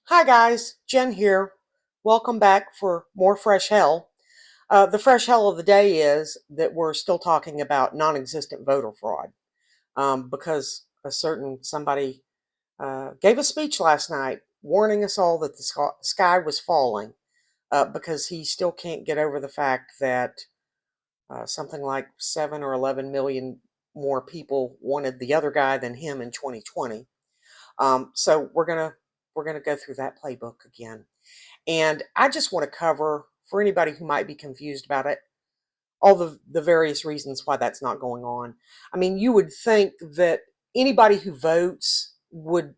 Hi guys, Jen here. Welcome back for more Fresh Hell. The fresh hell of the day is that we're still talking about non-existent voter fraud because a certain somebody gave a speech last night warning us all that the sky was falling because he still can't get over the fact that something like 7 or 11 million more people wanted the other guy than him in 2020. So we're gonna go through that playbook again. And I just want to cover, for anybody who might be confused about it, all the various reasons why that's not going on. I mean, you would think that anybody who votes would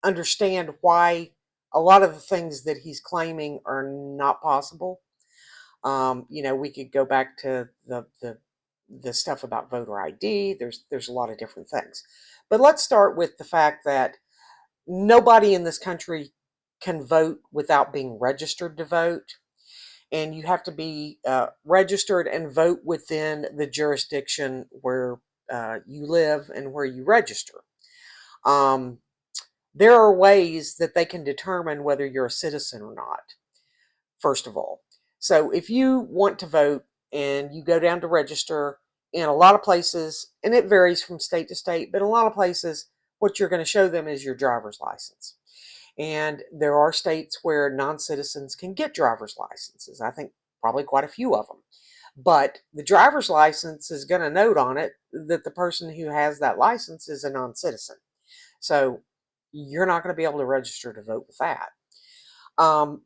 understand why a lot of the things that he's claiming are not possible. We could go back to the stuff about voter ID. There's a lot of different things. But let's start with the fact that nobody in this country can vote without being registered to vote. And you have to be registered and vote within the jurisdiction where you live and where you register. Um, there are ways that they can determine whether you're a citizen or not, first of all. So if you want to vote and you go down to register, in a lot of places, and it varies from state to state, but in a lot of places, what you're going to show them is your driver's license. And there are states where non-citizens can get driver's licenses. I think probably quite a few of them. But the driver's license is going to note on it that the person who has that license is a non-citizen. So you're not going to be able to register to vote with that.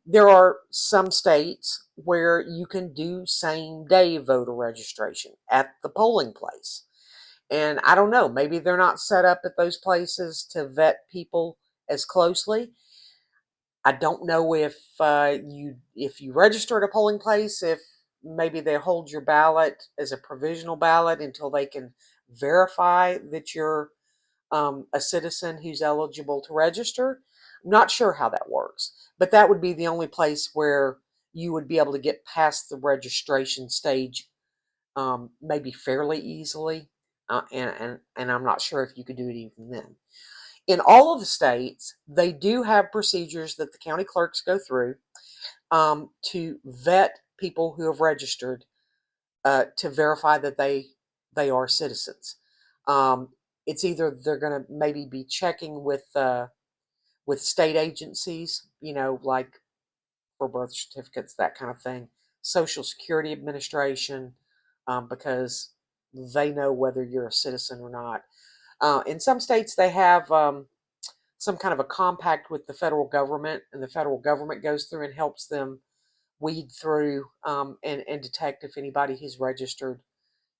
There are some states where you can do same day voter registration at the polling place. And I don't know, maybe they're not set up at those places to vet people as closely. I don't know if you register at a polling place, if maybe they hold your ballot as a provisional ballot until they can verify that you're a citizen who's eligible to register. I'm not sure how that works, but that would be the only place where you would be able to get past the registration stage, maybe fairly easily. And I'm not sure if you could do it even then. In all of the states, they do have procedures that the county clerks go through to vet people who have registered to verify that they are citizens. Um, it's either they're going to maybe be checking with state agencies, like for birth certificates, that kind of thing, Social Security Administration, because they know whether you're a citizen or not. In some states, they have some kind of a compact with the federal government, and the federal government goes through and helps them weed through and detect if anybody who's registered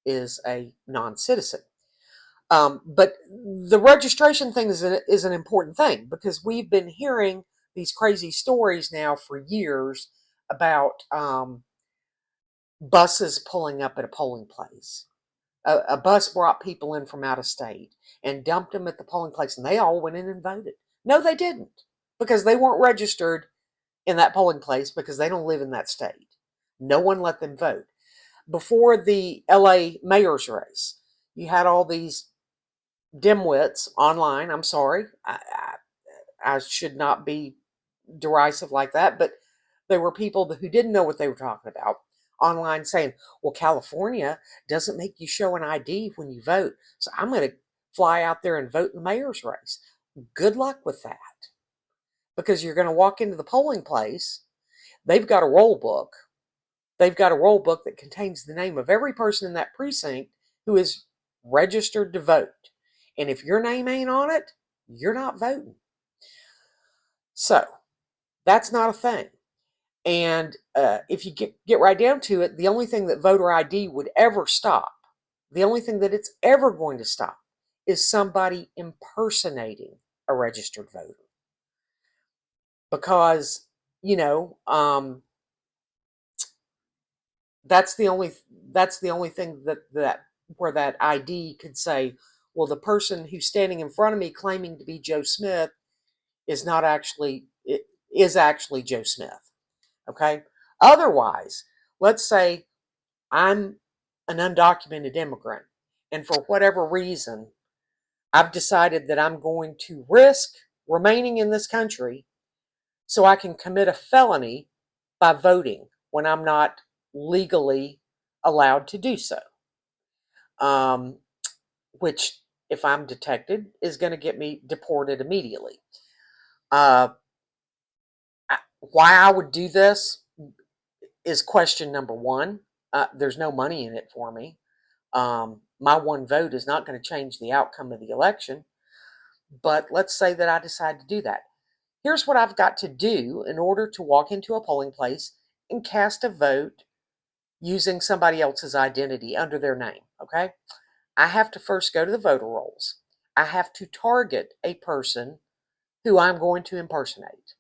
is a non-citizen. But the registration thing is an important thing because we've been hearing these crazy stories now for years about buses pulling up at a polling place. A bus brought people in from out of state and dumped them at the polling place, and they all went in and voted. No, they didn't, because they weren't registered in that polling place because they don't live in that state. No one let them vote. Before the LA mayor's race, you had all these dimwits online. I'm sorry, I should not be derisive like that, but there were people who didn't know what they were talking about online saying, well, California doesn't make you show an ID when you vote, so I'm going to fly out there and vote in the mayor's race. Good luck with that, because you're going to walk into the polling place. They've got a roll book. They've got a roll book that contains the name of every person in that precinct who is registered to vote. And if your name ain't on it, you're not voting. So that's not a thing. And if you get right down to it, the only thing that voter ID would ever stop, the only thing that it's ever going to stop, is somebody impersonating a registered voter. Because, you know, that's the only that's the only thing that where that ID could say, well, the person who's standing in front of me claiming to be Joe Smith is not actually it is actually Joe Smith. Okay. Otherwise, let's say I'm an undocumented immigrant, and for whatever reason, I've decided that I'm going to risk remaining in this country so I can commit a felony by voting when I'm not legally allowed to do so. Um, which, if I'm detected, is going to get me deported immediately. Uh, why I would do this is question number one. There's no money in it for me. My one vote is not going to change the outcome of the election. But let's say that I decide to do that. Here's what I've got to do in order to walk into a polling place and cast a vote using somebody else's identity under their name. Okay? I have to first go to the voter rolls. I have to target a person who I'm going to impersonate.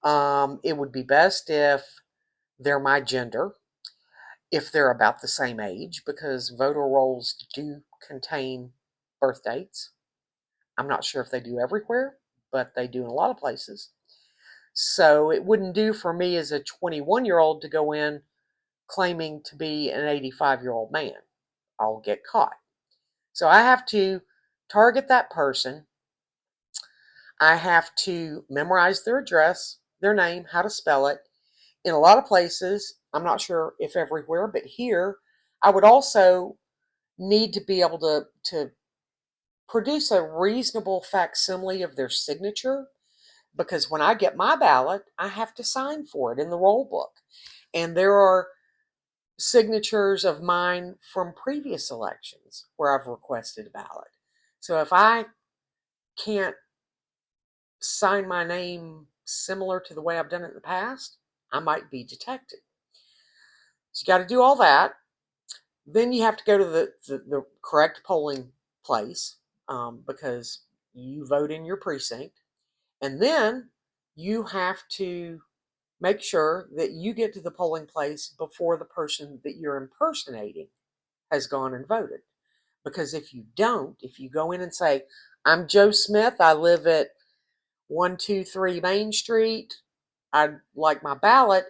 It would be best if they're my gender, if they're about the same age, because voter rolls do contain birth dates. I'm not sure if they do everywhere, but they do in a lot of places. So it wouldn't do for me as a 21-year-old to go in claiming to be an 85-year-old man. I'll get caught. So I have to target that person. I have to memorize their address, their name, how to spell it. In a lot of places, I'm not sure if everywhere, but here, I would also need to be able to produce a reasonable facsimile of their signature, because when I get my ballot, I have to sign for it in the roll book. And there are signatures of mine from previous elections where I've requested a ballot. So if I can't sign my name similar to the way I've done it in the past, I might be detected. So you got to do all that. Then you have to go to the correct polling place, because you vote in your precinct. And then you have to make sure that you get to the polling place before the person that you're impersonating has gone and voted. Because if you don't, if you go in and say, I'm Joe Smith, I live at 123 Main Street, I'd like my ballot,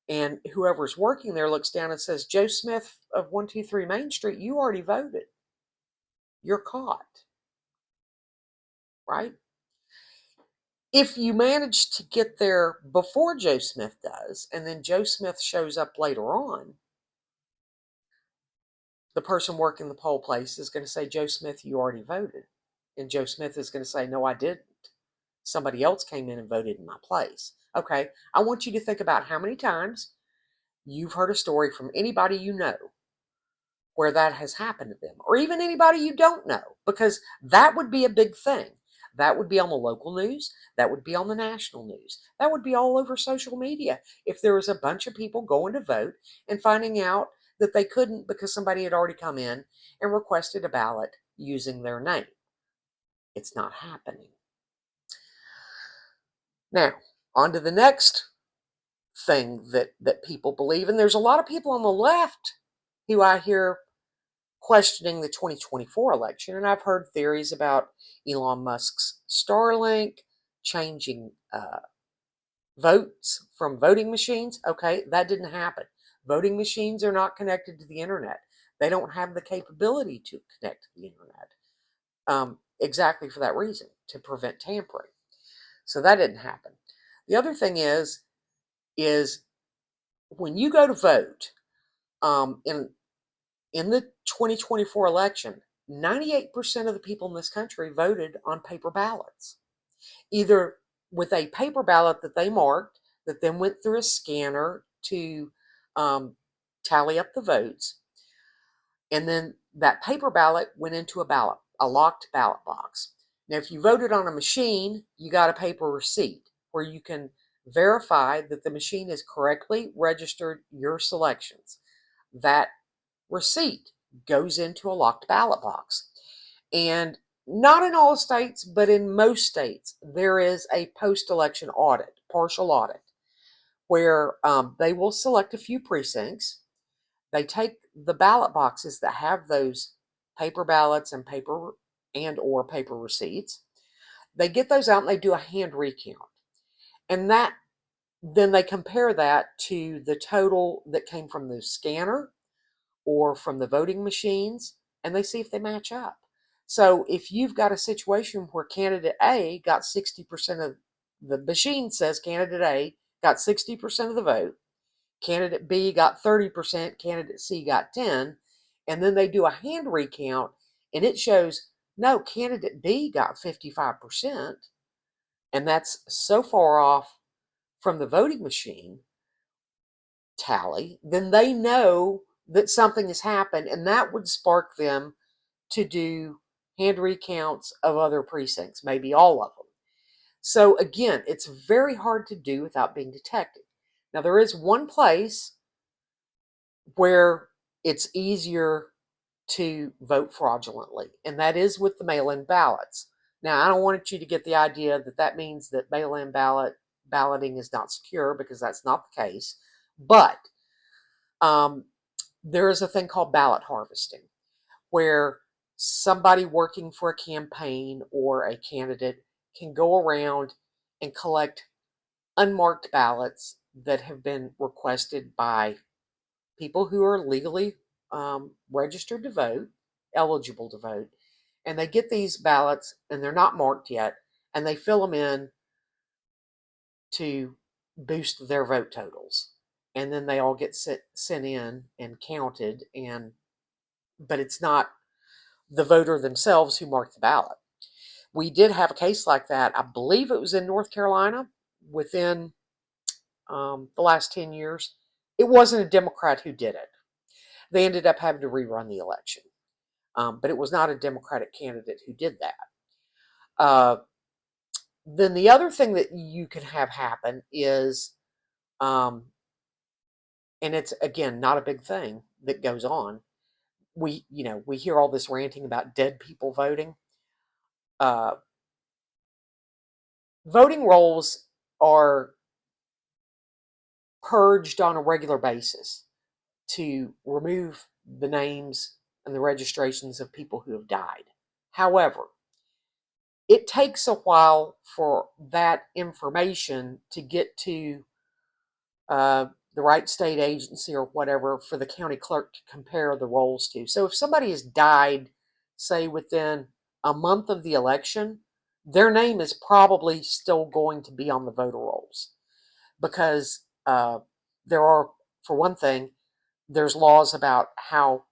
and whoever's working there looks down and says, Joe Smith of 123 Main Street, you already voted. You're caught, right? If you manage to get there before Joe Smith does, and then Joe Smith shows up later on, the person working the poll place is going to say, Joe Smith, you already voted. And Joe Smith is going to say, no, I didn't. Somebody else came in and voted in my place. Okay, I want you to think about how many times you've heard a story from anybody you know where that has happened to them, or even anybody you don't know, because that would be a big thing. That would be on the local news. That would be on the national news. That would be all over social media if there was a bunch of people going to vote and finding out that they couldn't because somebody had already come in and requested a ballot using their name. It's not happening. Now, on to the next thing that people believe, and there's a lot of people on the left who I hear questioning the 2024 election, and I've heard theories about Elon Musk's Starlink changing votes from voting machines. Okay, that didn't happen. Voting machines are not connected to the internet. They don't have the capability to connect to the internet, exactly for that reason, to prevent tampering. So that didn't happen. The other thing is when you go to vote, in the 2024 election, 98% of the people in this country voted on paper ballots, either with a paper ballot that they marked, that then went through a scanner to tally up the votes, and then that paper ballot went into a locked ballot box. Now, if you voted on a machine, you got a paper receipt where you can verify that the machine has correctly registered your selections. That receipt goes into a locked ballot box. And not in all states, but in most states, there is a post-election audit, partial audit, where they will select a few precincts. They take the ballot boxes that have those paper ballots and or paper receipts. They get those out and they do a hand recount. And then they compare that to the total that came from the scanner or from the voting machines, and they see if they match up. So if you've got a situation where candidate A got 60% of the machine says candidate A got 60% of the vote, candidate B got 30%, candidate C got 10, and then they do a hand recount and it shows no, candidate B got 55%, and that's so far off from the voting machine tally, then they know that something has happened, and that would spark them to do hand recounts of other precincts, maybe all of them. So again, it's very hard to do without being detected. Now, there is one place where it's easier to vote fraudulently, and that is with the mail-in ballots. Now, I don't want you to get the idea that that means that mail-in balloting is not secure, because that's not the case. But there is a thing called ballot harvesting, where somebody working for a campaign or a candidate can go around and collect unmarked ballots that have been requested by people who are legally registered to vote, eligible to vote, and they get these ballots and they're not marked yet, and they fill them in to boost their vote totals, and then they all get sent in and counted, but it's not the voter themselves who marked the ballot. We did have a case like that. I believe it was in North Carolina within the last 10 years. It wasn't a Democrat who did it. They ended up having to rerun the election. But it was not a Democratic candidate who did that. Then the other thing that you can have happen is, and it's again not a big thing that goes on. We hear all this ranting about dead people voting. Voting rolls are purged on a regular basis to remove the names and the registrations of people who have died. However, it takes a while for that information to get to the right state agency or whatever for the county clerk to compare the rolls to. So if somebody has died, say within a month of the election, their name is probably still going to be on the voter rolls, because there are, for one thing, there's laws about how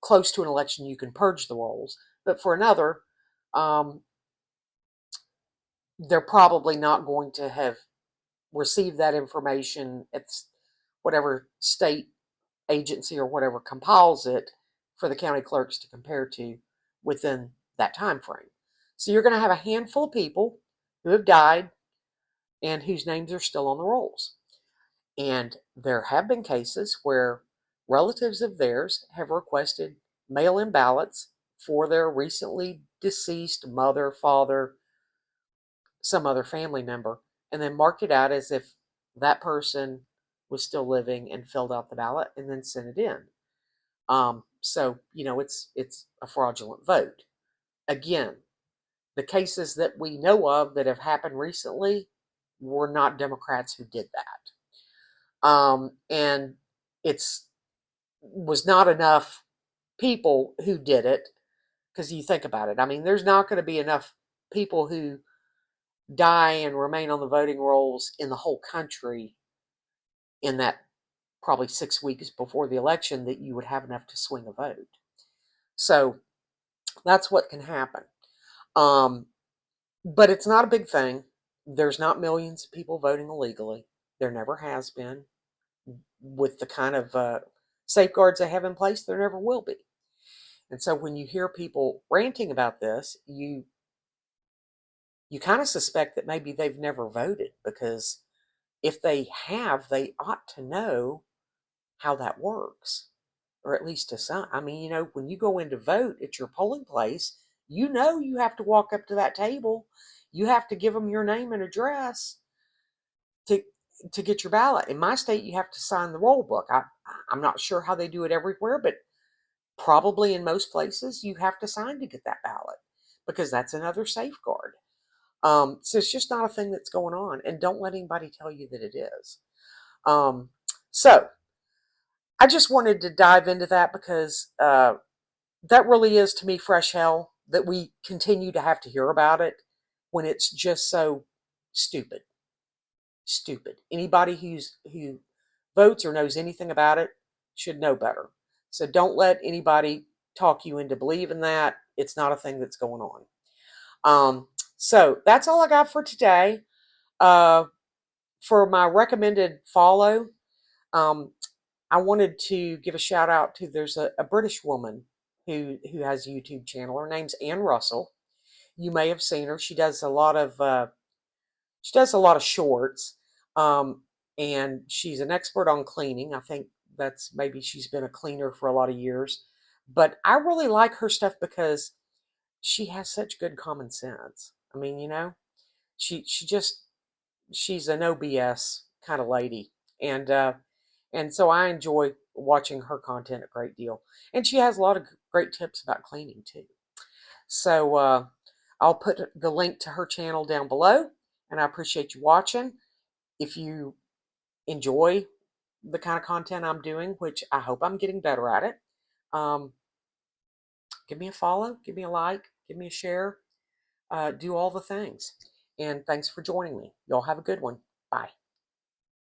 close to an election you can purge the rolls. But for another, they're probably not going to have received that information at whatever state agency or whatever compiles it for the county clerks to compare to within that time frame. So you're going to have a handful of people who have died and whose names are still on the rolls. And there have been cases where relatives of theirs have requested mail-in ballots for their recently deceased mother, father, some other family member, and then marked it out as if that person was still living and filled out the ballot and then sent it in. So it's a fraudulent vote. Again, the cases that we know of that have happened recently were not Democrats who did that. And it's was not enough people who did it, because you think about it. I mean, there's not going to be enough people who die and remain on the voting rolls in the whole country in that probably 6 weeks before the election that you would have enough to swing a vote. So that's what can happen. But it's not a big thing. There's not millions of people voting illegally. There never has been. With the kind of safeguards they have in place, there never will be. And so when you hear people ranting about this, you kind of suspect that maybe they've never voted, because if they have, they ought to know how that works, or at least to some. I mean, when you go in to vote at your polling place, you have to walk up to that table. You have to give them your name and address to get your ballot. In my state, you have to sign the roll book. I'm not sure how they do it everywhere, but probably in most places you have to sign to get that ballot, because that's another safeguard. So it's just not a thing that's going on, and don't let anybody tell you that it is. So I just wanted to dive into that, because that really is, to me, fresh hell that we continue to have to hear about it when it's just so Stupid. Stupid. Anybody who votes or knows anything about it should know better. So don't let anybody talk you into believing that. It's not a thing that's going on. So that's all I got for today. Uh, for my recommended follow, um, I wanted to give a shout out to there's a British woman who has a YouTube channel. Her name's Ann Russell. You may have seen her. She does a lot of shorts, um, and she's an expert on cleaning. I think that's maybe she's been a cleaner for a lot of years. But I really like her stuff because she has such good common sense. I mean, she just she's a no BS kind of lady, and so I enjoy watching her content a great deal. And she has a lot of great tips about cleaning too. So I'll put the link to her channel down below, and I appreciate you watching. If you enjoy the kind of content I'm doing, which I hope I'm getting better at it, um, give me a follow, give me a like, give me a share, do all the things. And thanks for joining me. Y'all have a good one. Bye.